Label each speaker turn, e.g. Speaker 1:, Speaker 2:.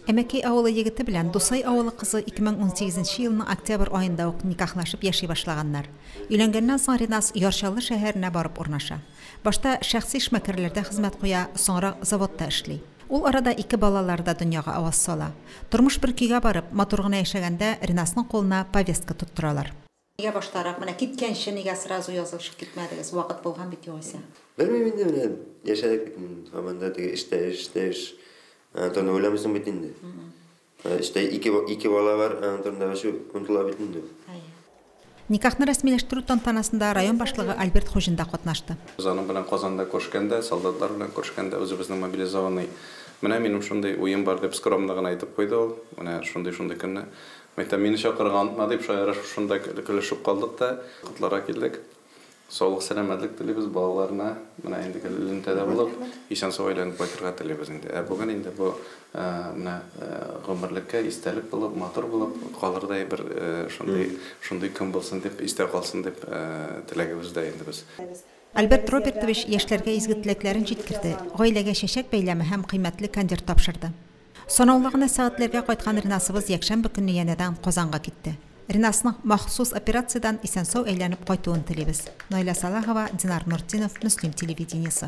Speaker 1: Әмәкей авылы егете белән Дусай авылы кызы 2018 елның октябрь аенда ук никахлашып яши башлаганнар. Өйләнгәннән соң Ринас Ярчалы шәһәренә барып урнаша. Башта шәхси эшмәкәрләрдә хезмәт куя, соңра заводта эшли. Ул арада 2 балалары да дөньяга аваз сала. Тормыш бер көйгә барып, матур гына яшәгәндә Ринасның кулына повестка тоттыралар. Нигә баштарак менә киткәнче нигә сразу язылышып китмәдегез? Вакыт булган бит югыйсә.
Speaker 2: Белмим инде менә яшәдек бит. Һаманда теге эштә. Антон уйламыйсың бит инде. İşte iki bala var, antarında şu unutulabilir.
Speaker 1: Никахны рәсмиләштерү тантанасында район башлыгы Альберт Хожин да катнашты.
Speaker 3: Заның белән Казанда күршкәндә, солдатлар белән күршкәндә үзебезнең мобилизованный. Менә минем шундый уен бар дип скромно гына әйтеп куйды ул. Менә шундый көнне. Мәктәп мине чакырган дип шаяраш шунда көлешеп калдык та, котларга килдек. Sağlık selametlік тілейбіз балаларына, мына енді лентәдә булып, исән сау әйләнеп кайтырга телибез инде. Бүген инде бу мына гомерлеккә истәлек булып, матур булып калырдай бер шундый көн булсын дип, истә калсын дип теләгебез дә инде без.
Speaker 1: Альберт Робертович яшьләргә изге теләкләрен җиткерде. Гаиләгә чәчәк бәйләме һәм кыйммәтле конверт тапшырды. Санаулы гына сәгатьләргә кайткан Ринасыбыз якшәмбе көнне янәдән Казанга китте. Ринасның махсус операциyaдан исән-сау әйләнеп кайтуын телибез. Найля Салахова, Динар Нуртдинов, Муслим телевидениесе.